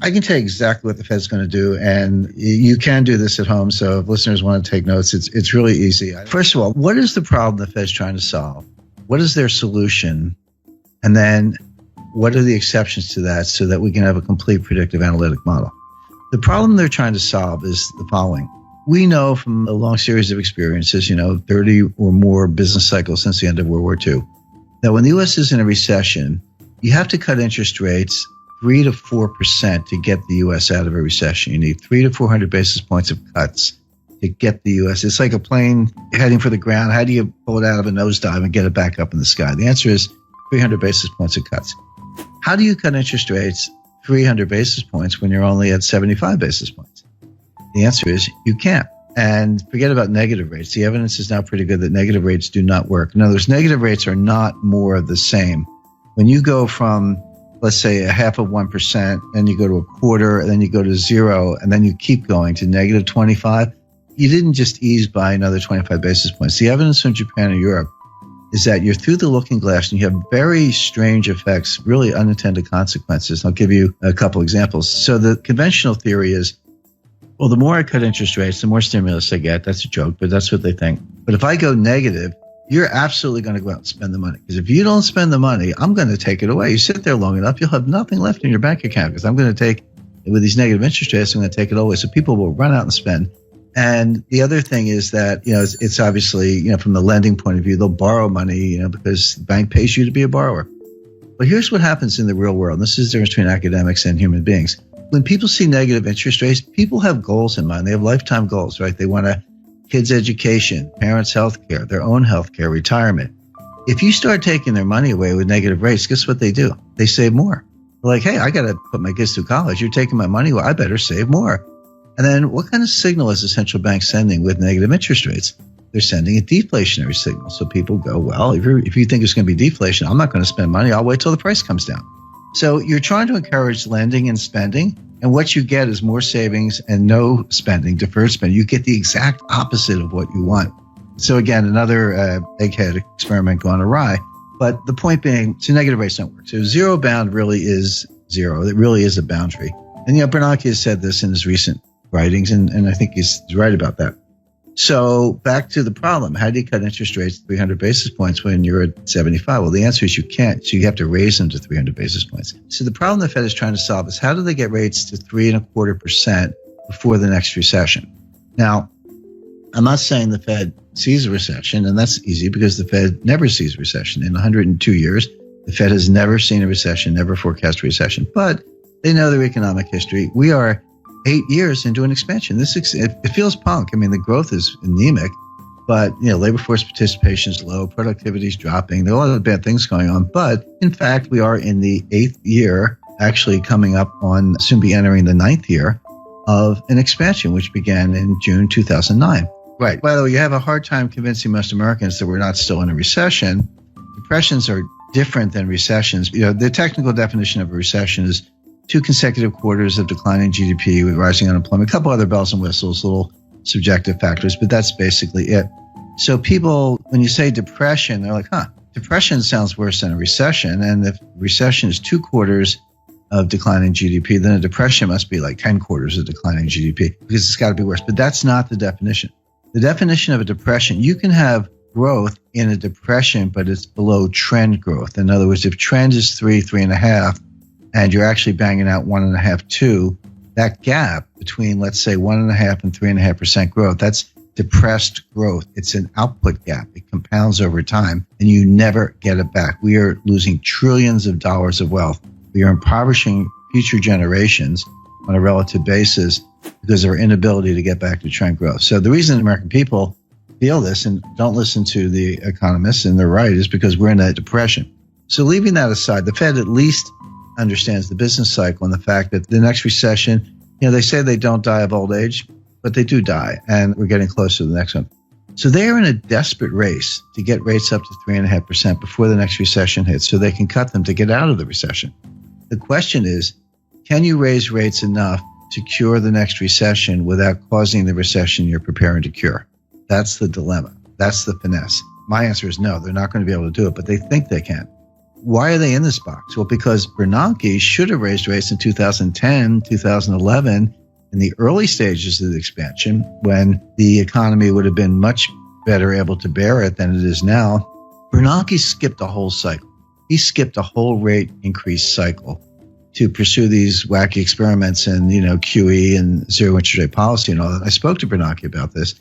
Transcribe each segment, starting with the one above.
I can tell you exactly what the Fed's going to do, and you can do this at home. So if listeners want to take notes, it's really easy. First of all, what is the problem the Fed's trying to solve? What is their solution? And then what are the exceptions to that so that we can have a complete predictive analytic model? The problem they're trying to solve is the following. We know from a long series of experiences, 30 or more business cycles since the end of World War II, that when the U.S. is in a recession, you have to cut interest rates 3 to 4% to get the U.S. out of a recession. You need 300 to 400 basis points of cuts to get the U.S. It's like a plane heading for the ground. How do you pull it out of a nosedive and get it back up in the sky? The answer is 300 basis points of cuts. How do you cut interest rates 300 basis points when you're only at 75 basis points? The answer is you can't. And forget about negative rates. The evidence is now pretty good that negative rates do not work. In other words, negative rates are not more of the same. When you go from, let's say, 0.5%, and you go to 1/4, and then you go to 0, and then you keep going to negative 25, you didn't just ease by another 25 basis points. The evidence from Japan and Europe is that you're through the looking glass and you have very strange effects, really unintended consequences. I'll give you a couple examples. So the conventional theory is, well, the more I cut interest rates, the more stimulus I get. That's a joke, but that's what they think. But if I go negative, you're absolutely going to go out and spend the money. Because if you don't spend the money, I'm going to take it away. You sit there long enough, you'll have nothing left in your bank account because I'm going to take, with these negative interest rates, I'm going to take it away. So people will run out and spend. And the other thing is that, it's obviously, from the lending point of view, they'll borrow money, because the bank pays you to be a borrower. But here's what happens in the real world. And this is the difference between academics and human beings. When people see negative interest rates, people have goals in mind. They have lifetime goals, right? They want kids' education, parents' health care, their own health care, retirement. If you start taking their money away with negative rates, guess what they do? They save more. They're like, hey, I got to put my kids through college. You're taking my money. Well, I better save more. And then what kind of signal is the central bank sending with negative interest rates? They're sending a deflationary signal. So people go, well, if you think it's going to be deflation, I'm not going to spend money. I'll wait till the price comes down. So you're trying to encourage lending and spending. And what you get is more savings and no spending, deferred spending. You get the exact opposite of what you want. So again, another egghead experiment gone awry. But the point being, so negative rates don't work. So zero bound really is zero. It really is a boundary. And Bernanke has said this in his recent writings, and I think he's right about that. So back to the problem. How do you cut interest rates 300 basis points when you're at 75? Well, the answer is you can't. So you have to raise them to 300 basis points. So the problem the Fed is trying to solve is how do they get rates to 3.25% before the next recession? Now, I'm not saying the Fed sees a recession, and that's easy because the Fed never sees a recession. In 102 years, the Fed has never seen a recession, never forecast a recession. But they know their economic history. We are 8 years into an expansion. It feels punk. I mean, the growth is anemic, but labor force participation is low, productivity is dropping. There are a lot of bad things going on, but in fact, we are in the 8th year, actually coming up on soon be entering the 9th year of an expansion, which began in June 2009. Right. By the way, you have a hard time convincing most Americans that we're not still in a recession. Depressions are different than recessions. The technical definition of a recession is 2 consecutive quarters of declining GDP with rising unemployment, a couple other bells and whistles, little subjective factors, but that's basically it. So people, when you say depression, they're like, depression sounds worse than a recession. And if recession is 2 quarters of declining GDP, then a depression must be like 10 quarters of declining GDP because it's got to be worse. But that's not the definition. The definition of a depression, you can have growth in a depression, but it's below trend growth. In other words, if trend is 3.5, and you're actually banging out 1.5, 2, that gap between, let's say, 1.5 and 3.5% growth, that's depressed growth. It's an output gap. It compounds over time, and you never get it back. We are losing trillions of dollars of wealth. We are impoverishing future generations on a relative basis because of our inability to get back to trend growth. So the reason American people feel this and don't listen to the economists, and they're right, is because we're in a depression. So leaving that aside, the Fed at least understands the business cycle and the fact that the next recession, they say they don't die of old age, but they do die, and we're getting close to the next one. So they're in a desperate race to get rates up to 3.5% before the next recession hits so they can cut them to get out of the recession. The question is, can you raise rates enough to cure the next recession without causing the recession you're preparing to cure? That's the dilemma. That's the finesse. My answer is no, they're not going to be able to do it, but they think they can. Why are they in this box? Well, because Bernanke should have raised rates in 2010, 2011, in the early stages of the expansion, when the economy would have been much better able to bear it than it is now. Bernanke skipped a whole cycle. He skipped a whole rate increase cycle to pursue these wacky experiments and, QE and zero interest rate policy and all that. I spoke to Bernanke about this,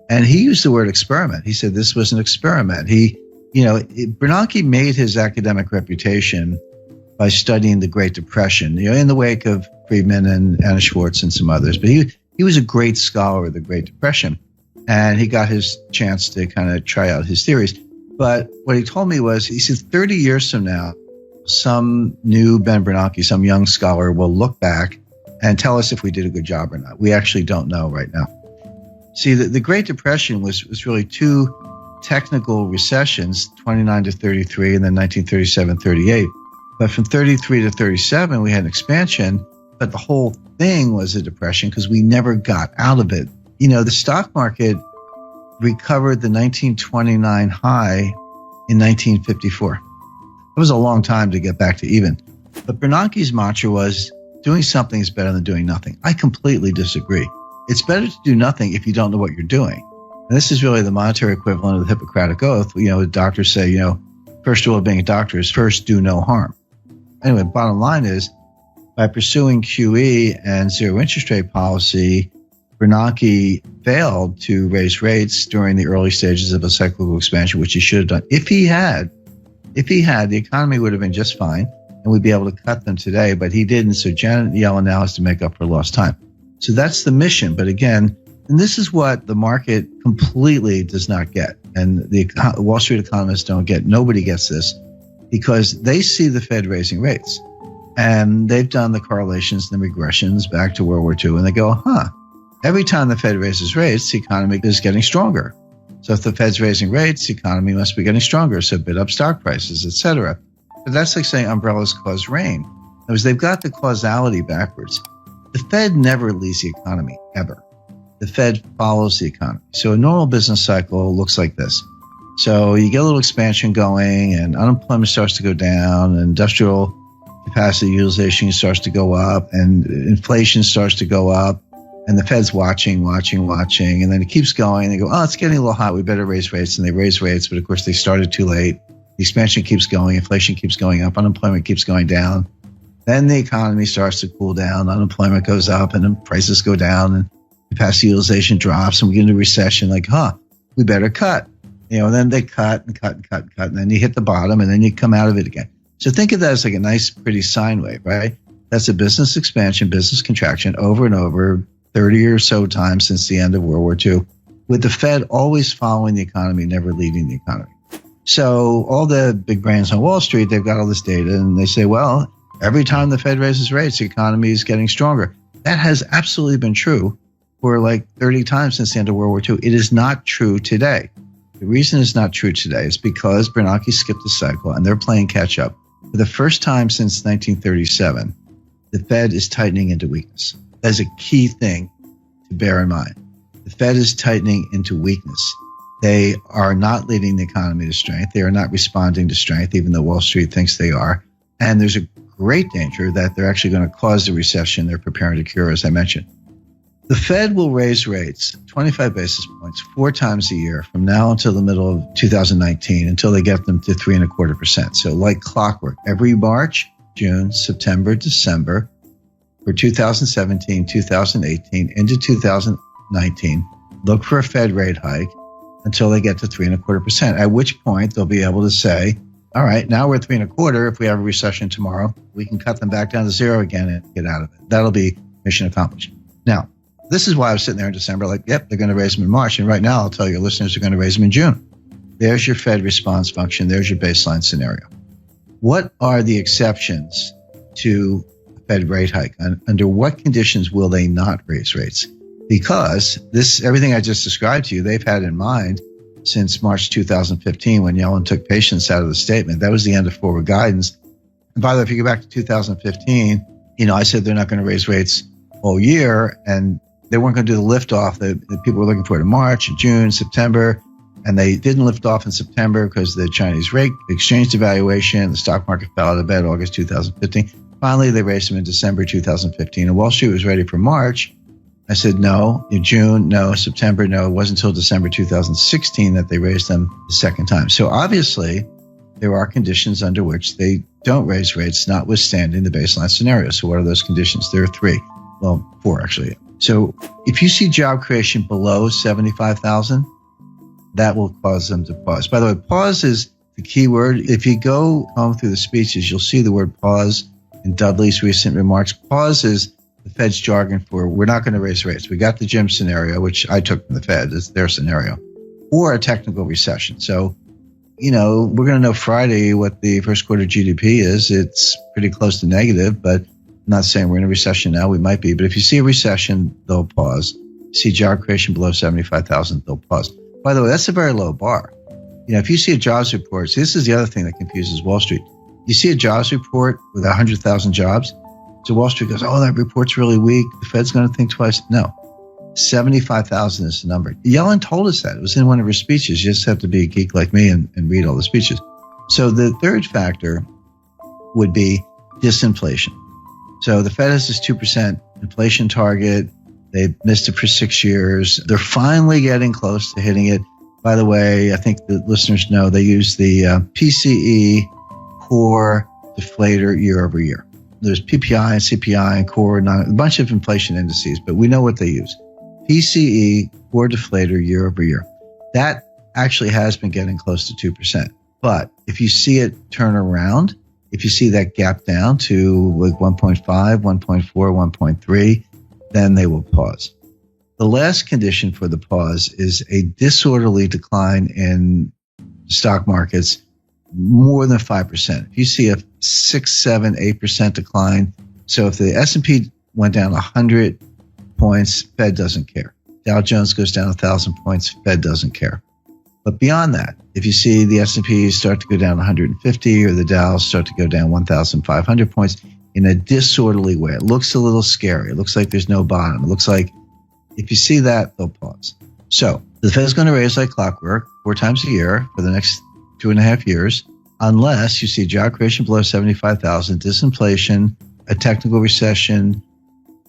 and he used the word experiment. He said this was an experiment. Bernanke made his academic reputation by studying the Great Depression, in the wake of Friedman and Anna Schwartz and some others. But he was a great scholar of the Great Depression, and he got his chance to kind of try out his theories. But what he told me was, he said 30 years from now, some new Ben Bernanke, some young scholar, will look back and tell us if we did a good job or not. We actually don't know right now. See, the Great Depression was really two technical recessions, 29 to 33 and then 1937-38. But from 33 to 37, we had an expansion, but the whole thing was a depression because we never got out of it. The stock market recovered the 1929 high in 1954. It was a long time to get back to even. But Bernanke's mantra was, doing something is better than doing nothing. I completely disagree. It's better to do nothing if you don't know what you're doing. And this is really the monetary equivalent of the Hippocratic Oath. Doctors say, first rule of being a doctor is first do no harm. Anyway, bottom line is, by pursuing QE and zero interest rate policy, Bernanke failed to raise rates during the early stages of a cyclical expansion, which he should have done. If he had, the economy would have been just fine, and we'd be able to cut them today, but he didn't. So Janet Yellen now has to make up for lost time. So that's the mission. But again, and this is what the market completely does not get, and the Wall Street economists don't get. Nobody gets this, because they see the Fed raising rates, and they've done the correlations and the regressions back to World War II, and they go, every time the Fed raises rates, the economy is getting stronger. So if the Fed's raising rates, the economy must be getting stronger, so bid up stock prices, etc. But that's like saying umbrellas cause rain. Because they've got the causality backwards. The Fed never leads the economy, ever. The Fed follows the economy. So a normal business cycle looks like this. So you get a little expansion going, and unemployment starts to go down, and industrial capacity utilization starts to go up, and inflation starts to go up. And the Fed's watching, and then it keeps going. They go, it's getting a little hot. We better raise rates. And they raise rates, but of course they started too late. The expansion keeps going. Inflation keeps going up. Unemployment keeps going down. Then the economy starts to cool down. Unemployment goes up, and then prices go down, and capacity utilization drops, and we get into recession. Like, we better cut. And then they cut, and then you hit the bottom, and then you come out of it again. So think of that as like a nice, pretty sine wave, right? That's a business expansion, business contraction over and over, 30 or so times since the end of World War II, with the Fed always following the economy, never leading the economy. So all the big brains on Wall Street, they've got all this data, and they say, well, every time the Fed raises rates, the economy is getting stronger. That has absolutely been true for like 30 times since the end of World War II. It is not true today. The reason it's not true today is because Bernanke skipped a cycle, and they're playing catch up. For the first time since 1937, the Fed is tightening into weakness. That is a key thing to bear in mind. The Fed is tightening into weakness. They are not leading the economy to strength. They are not responding to strength, even though Wall Street thinks they are. And there's a great danger that they're actually going to cause the recession they're preparing to cure, as I mentioned. The Fed will raise rates 25 basis points 4 times a year from now until the middle of 2019, until they get them to 3.25%. So like clockwork, every March, June, September, December, for 2017, 2018, into 2019, look for a Fed rate hike until they get to 3.25%, at which point they'll be able to say, all right, now we're at 3.25. If we have a recession tomorrow, we can cut them back down to 0 again and get out of it. That'll be mission accomplished. Now, this is why I was sitting there in December like, yep, they're going to raise them in March. And right now, I'll tell your listeners they're going to raise them in June. There's your Fed response function. There's your baseline scenario. What are the exceptions to Fed rate hike? Under what conditions will they not raise rates? Because everything I just described to you, they've had in mind since March 2015 when Yellen took patience out of the statement. That was the end of forward guidance. And by the way, if you go back to 2015, I said they're not going to raise rates all year, and they weren't going to do the liftoff that people were looking for in March, June, September. And they didn't lift off in September because of the Chinese rate exchange devaluation. The stock market fell out of bed August 2015. Finally, they raised them in December 2015. And Wall Street was ready for March. I said, no. In June, no. September, no. It wasn't until December 2016 that they raised them the second time. So obviously, there are conditions under which they don't raise rates, notwithstanding the baseline scenario. So what are those conditions? There are three. Well, four, actually. So if you see job creation below 75,000, that will cause them to pause. By the way, pause is the key word. If you go home through the speeches, you'll see the word pause in Dudley's recent remarks. Pause is the Fed's jargon for we're not going to raise rates. We got the Jim scenario, which I took from the Fed. It's their scenario. Or a technical recession. So, we're going to know Friday what the first quarter GDP is. It's pretty close to negative, but I'm not saying we're in a recession now. We might be. But if you see a recession, they'll pause. You see job creation below 75,000, they'll pause. By the way, that's a very low bar. If you see a jobs report, this is the other thing that confuses Wall Street. You see a jobs report with 100,000 jobs. So Wall Street goes, oh, that report's really weak. The Fed's going to think twice. No, 75,000 is the number. Yellen told us that. It was in one of her speeches. You just have to be a geek like me and read all the speeches. So the third factor would be disinflation. So the Fed has this 2% inflation target. They've missed it for 6 years. They're finally getting close to hitting it. By the way, I think the listeners know they use the PCE core deflator year over year. There's PPI and CPI and core, a bunch of inflation indices, but we know what they use. PCE core deflator year over year. That actually has been getting close to 2%. But if you see it turn around, if you see that gap down to like 1.5, 1.4, 1.3, then they will pause. The last condition for the pause is a disorderly decline in stock markets more than 5%. If you see a 6, 7, 8% decline, so if the S&P went down 100 points, Fed doesn't care. Dow Jones goes down 1,000 points, Fed doesn't care. But beyond that, if you see the S&P start to go down 150 or the Dow start to go down 1,500 points, in a disorderly way. It looks a little scary. It looks like there's no bottom. It looks like if you see that, they'll pause. So the Fed's going to raise like clockwork 4 times a year for the next 2.5 years, unless you see job creation below 75,000, disinflation, a technical recession.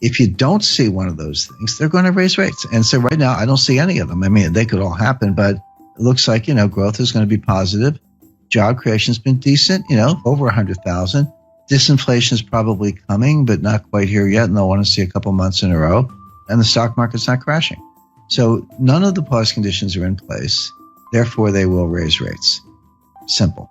If you don't see one of those things, they're going to raise rates. And so right now, I don't see any of them. I mean, they could all happen, but it looks like, growth is going to be positive. Job creation's been decent, over 100,000. Disinflation is probably coming, but not quite here yet, and they'll want to see a couple months in a row. And the stock market's not crashing. So none of the pause conditions are in place. Therefore, they will raise rates. Simple.